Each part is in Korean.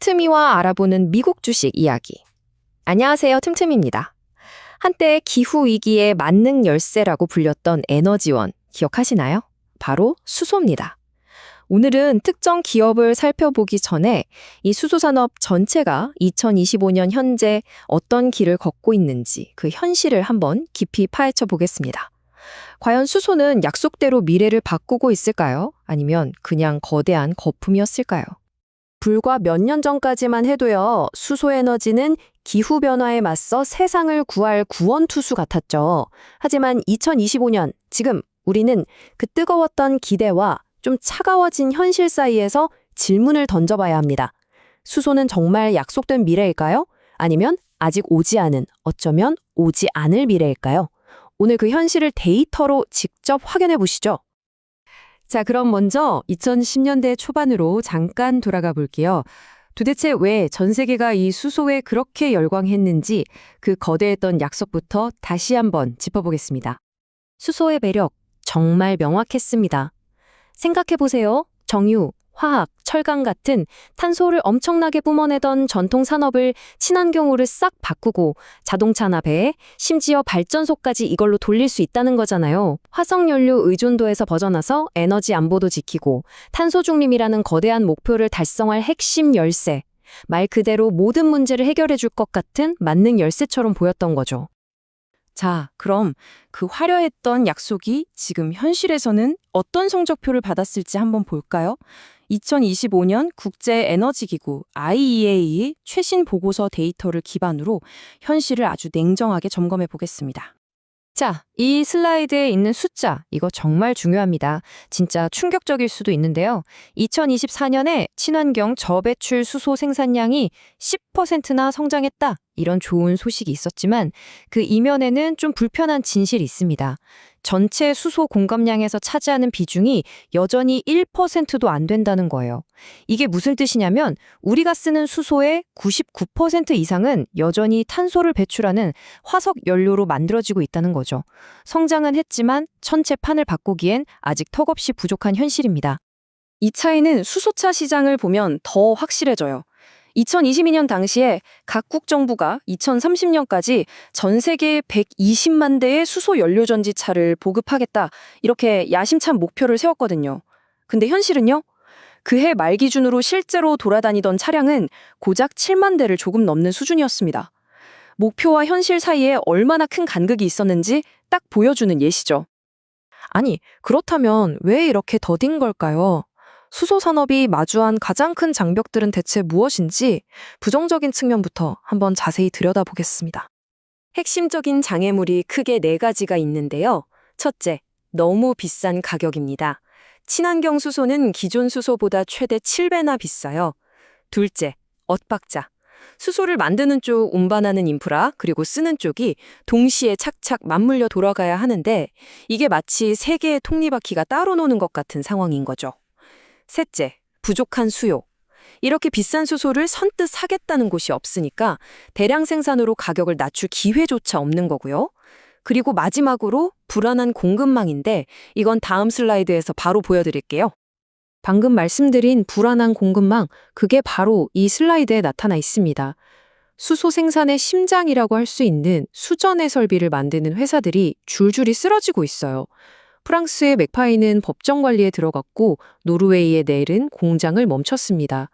틈틈이와 알아보는 미국 주식 이야기. 안녕하세요, 틈틈입니다. 한때 기후위기의 만능 열쇠라고 불렸던 에너지원 기억하시나요? 바로 수소입니다. 오늘은 특정 기업을 살펴보기 전에 이 수소산업 전체가 2025년 현재 어떤 길을 걷고 있는지 그 현실을 한번 깊이 파헤쳐 보겠습니다. 과연 수소는 약속대로 미래를 바꾸고 있을까요? 아니면 그냥 거대한 거품이었을까요? 불과 몇 년 전까지만 해도요, 수소에너지는 기후변화에 맞서 세상을 구할 구원투수 같았죠. 하지만 2025년, 지금 우리는 그 뜨거웠던 기대와 좀 차가워진 현실 사이에서 질문을 던져봐야 합니다. 수소는 정말 약속된 미래일까요? 아니면 아직 오지 않은, 어쩌면 오지 않을 미래일까요? 오늘 그 현실을 데이터로 직접 확인해 보시죠. 자, 그럼 먼저 2010년대 초반으로 잠깐 돌아가 볼게요. 도대체 왜 전 세계가 이 수소에 그렇게 열광했는지 그 거대했던 약속부터 다시 한번 짚어보겠습니다. 수소의 매력, 정말 명확했습니다. 생각해보세요. 정유, 화학, 철강 같은 탄소를 엄청나게 뿜어내던 전통 산업을 친환경으로 싹 바꾸고 자동차나 배, 심지어 발전소까지 이걸로 돌릴 수 있다는 거잖아요. 화석연료 의존도에서 벗어나서 에너지 안보도 지키고 탄소 중립이라는 거대한 목표를 달성할 핵심 열쇠. 말 그대로 모든 문제를 해결해 줄 것 같은 만능 열쇠처럼 보였던 거죠. 자, 그럼 그 화려했던 약속이 지금 현실에서는 어떤 성적표를 받았을지 한번 볼까요? 2025년 국제에너지기구 IEA의 최신 보고서 데이터를 기반으로 현실을 아주 냉정하게 점검해 보겠습니다. 자, 이 슬라이드에 있는 숫자, 이거 정말 중요합니다. 진짜 충격적일 수도 있는데요. 2024년에 친환경 저배출 수소 생산량이 10%나 성장했다. 이런 좋은 소식이 있었지만 그 이면에는 좀 불편한 진실이 있습니다. 전체 수소 공급량에서 차지하는 비중이 여전히 1%도 안 된다는 거예요. 이게 무슨 뜻이냐면 우리가 쓰는 수소의 99% 이상은 여전히 탄소를 배출하는 화석 연료로 만들어지고 있다는 거죠. 성장은 했지만 전체 판을 바꾸기엔 아직 턱없이 부족한 현실입니다. 이 차이는 수소차 시장을 보면 더 확실해져요. 2022년 당시에 각국 정부가 2030년까지 전 세계 120만 대의 수소 연료전지 차를 보급하겠다, 이렇게 야심찬 목표를 세웠거든요. 근데 현실은요? 그해 말 기준으로 실제로 돌아다니던 차량은 고작 7만 대를 조금 넘는 수준이었습니다. 목표와 현실 사이에 얼마나 큰 간극이 있었는지 딱 보여주는 예시죠. 아니, 그렇다면 왜 이렇게 더딘 걸까요? 수소 산업이 마주한 가장 큰 장벽들은 대체 무엇인지 부정적인 측면부터 한번 자세히 들여다보겠습니다. 핵심적인 장애물이 크게 4가지가 있는데요. 첫째, 너무 비싼 가격입니다. 친환경 수소는 기존 수소보다 최대 7배나 비싸요. 둘째, 엇박자. 수소를 만드는 쪽 운반하는 인프라, 그리고 쓰는 쪽이 동시에 착착 맞물려 돌아가야 하는데 이게 마치 세 개의 톱니바퀴가 따로 노는 것 같은 상황인 거죠. 셋째, 부족한 수요. 이렇게 비싼 수소를 선뜻 사겠다는 곳이 없으니까 대량 생산으로 가격을 낮출 기회조차 없는 거고요. 그리고 마지막으로 불안한 공급망인데 이건 다음 슬라이드에서 바로 보여드릴게요. 방금 말씀드린 불안한 공급망, 그게 바로 이 슬라이드에 나타나 있습니다. 수소 생산의 심장이라고 할 수 있는 수전해 설비를 만드는 회사들이 줄줄이 쓰러지고 있어요. 프랑스의 맥파이는 법정 관리에 들어갔고 노르웨이의 넬은 공장을 멈췄습니다.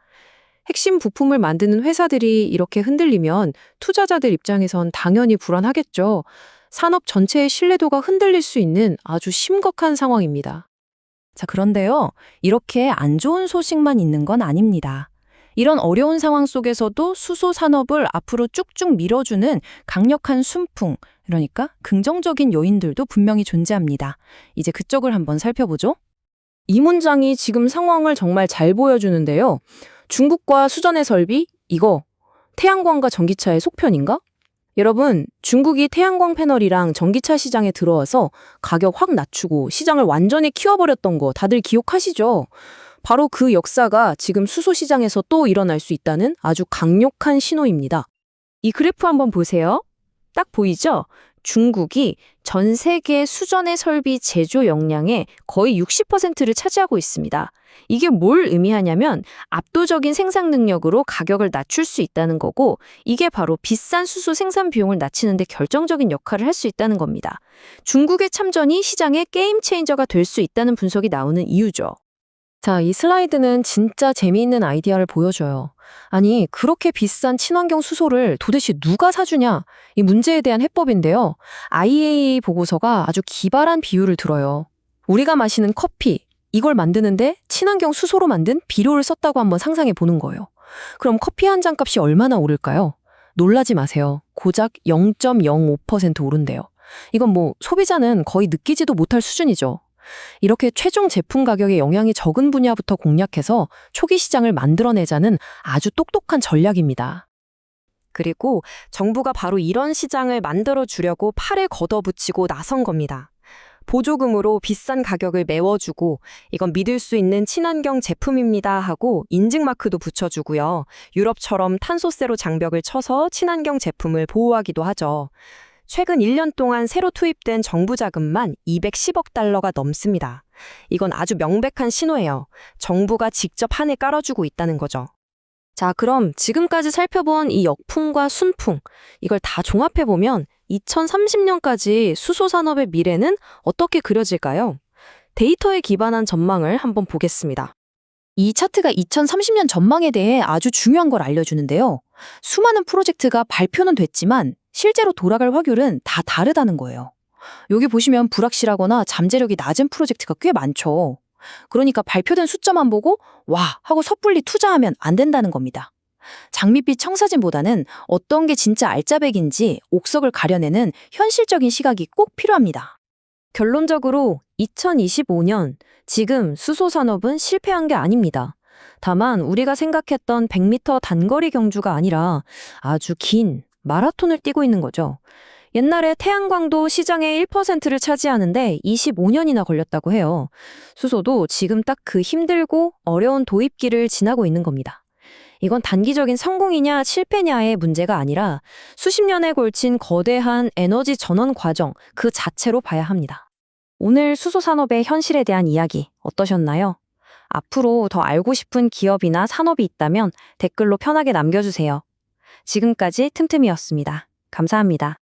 핵심 부품을 만드는 회사들이 이렇게 흔들리면 투자자들 입장에선 당연히 불안하겠죠. 산업 전체의 신뢰도가 흔들릴 수 있는 아주 심각한 상황입니다. 자, 그런데요, 이렇게 안 좋은 소식만 있는 건 아닙니다. 이런 어려운 상황 속에서도 수소 산업을 앞으로 쭉쭉 밀어주는 강력한 순풍, 그러니까 긍정적인 요인들도 분명히 존재합니다. 이제 그쪽을 한번 살펴보죠. 이 문장이 지금 상황을 정말 잘 보여주는데요. 중국과 수전해 설비? 이거 태양광과 전기차의 속편인가? 여러분, 중국이 태양광 패널이랑 전기차 시장에 들어와서 가격 확 낮추고 시장을 완전히 키워버렸던 거 다들 기억하시죠? 바로 그 역사가 지금 수소 시장에서 또 일어날 수 있다는 아주 강력한 신호입니다. 이 그래프 한번 보세요. 딱 보이죠? 중국이 전 세계 수전의 설비 제조 역량의 거의 60%를 차지하고 있습니다. 이게 뭘 의미하냐면 압도적인 생산 능력으로 가격을 낮출 수 있다는 거고, 이게 바로 비싼 수소 생산 비용을 낮추는 데 결정적인 역할을 할 수 있다는 겁니다. 중국의 참전이 시장의 게임 체인저가 될 수 있다는 분석이 나오는 이유죠. 자, 이 슬라이드는 진짜 재미있는 아이디어를 보여줘요. 아니, 그렇게 비싼 친환경 수소를 도대체 누가 사주냐? 이 문제에 대한 해법인데요. IEA 보고서가 아주 기발한 비유를 들어요. 우리가 마시는 커피, 이걸 만드는데 친환경 수소로 만든 비료를 썼다고 한번 상상해 보는 거예요. 그럼 커피 한 잔 값이 얼마나 오를까요? 놀라지 마세요. 고작 0.05% 오른대요. 이건 뭐 소비자는 거의 느끼지도 못할 수준이죠. 이렇게 최종 제품 가격에 영향이 적은 분야부터 공략해서 초기 시장을 만들어내자는 아주 똑똑한 전략입니다. 그리고 정부가 바로 이런 시장을 만들어 주려고 팔을 걷어붙이고 나선 겁니다. 보조금으로 비싼 가격을 메워주고 이건 믿을 수 있는 친환경 제품입니다 하고 인증마크도 붙여주고요. 유럽처럼 탄소세로 장벽을 쳐서 친환경 제품을 보호하기도 하죠. 최근 1년 동안 새로 투입된 정부 자금만 210억 달러가 넘습니다. 이건 아주 명백한 신호예요. 정부가 직접 판을 깔아주고 있다는 거죠. 자, 그럼 지금까지 살펴본 이 역풍과 순풍, 이걸 다 종합해보면 2030년까지 수소산업의 미래는 어떻게 그려질까요? 데이터에 기반한 전망을 한번 보겠습니다. 이 차트가 2030년 전망에 대해 아주 중요한 걸 알려주는데요. 수많은 프로젝트가 발표는 됐지만 실제로 돌아갈 확률은 다 다르다는 거예요. 여기 보시면 불확실하거나 잠재력이 낮은 프로젝트가 꽤 많죠. 그러니까 발표된 숫자만 보고 와 하고 섣불리 투자하면 안 된다는 겁니다. 장밋빛 청사진보다는 어떤 게 진짜 알짜배기인지 옥석을 가려내는 현실적인 시각이 꼭 필요합니다. 결론적으로 2025년 지금 수소산업은 실패한 게 아닙니다. 다만 우리가 생각했던 100m 단거리 경주가 아니라 아주 긴 마라톤을 뛰고 있는 거죠. 옛날에 태양광도 시장의 1%를 차지하는데 25년이나 걸렸다고 해요. 수소도 지금 딱 그 힘들고 어려운 도입기를 지나고 있는 겁니다. 이건 단기적인 성공이냐 실패냐의 문제가 아니라 수십 년에 걸친 거대한 에너지 전원 과정 그 자체로 봐야 합니다. 오늘 수소산업의 현실에 대한 이야기 어떠셨나요? 앞으로 더 알고 싶은 기업이나 산업이 있다면 댓글로 편하게 남겨주세요. 지금까지 틈틈이었습니다. 감사합니다.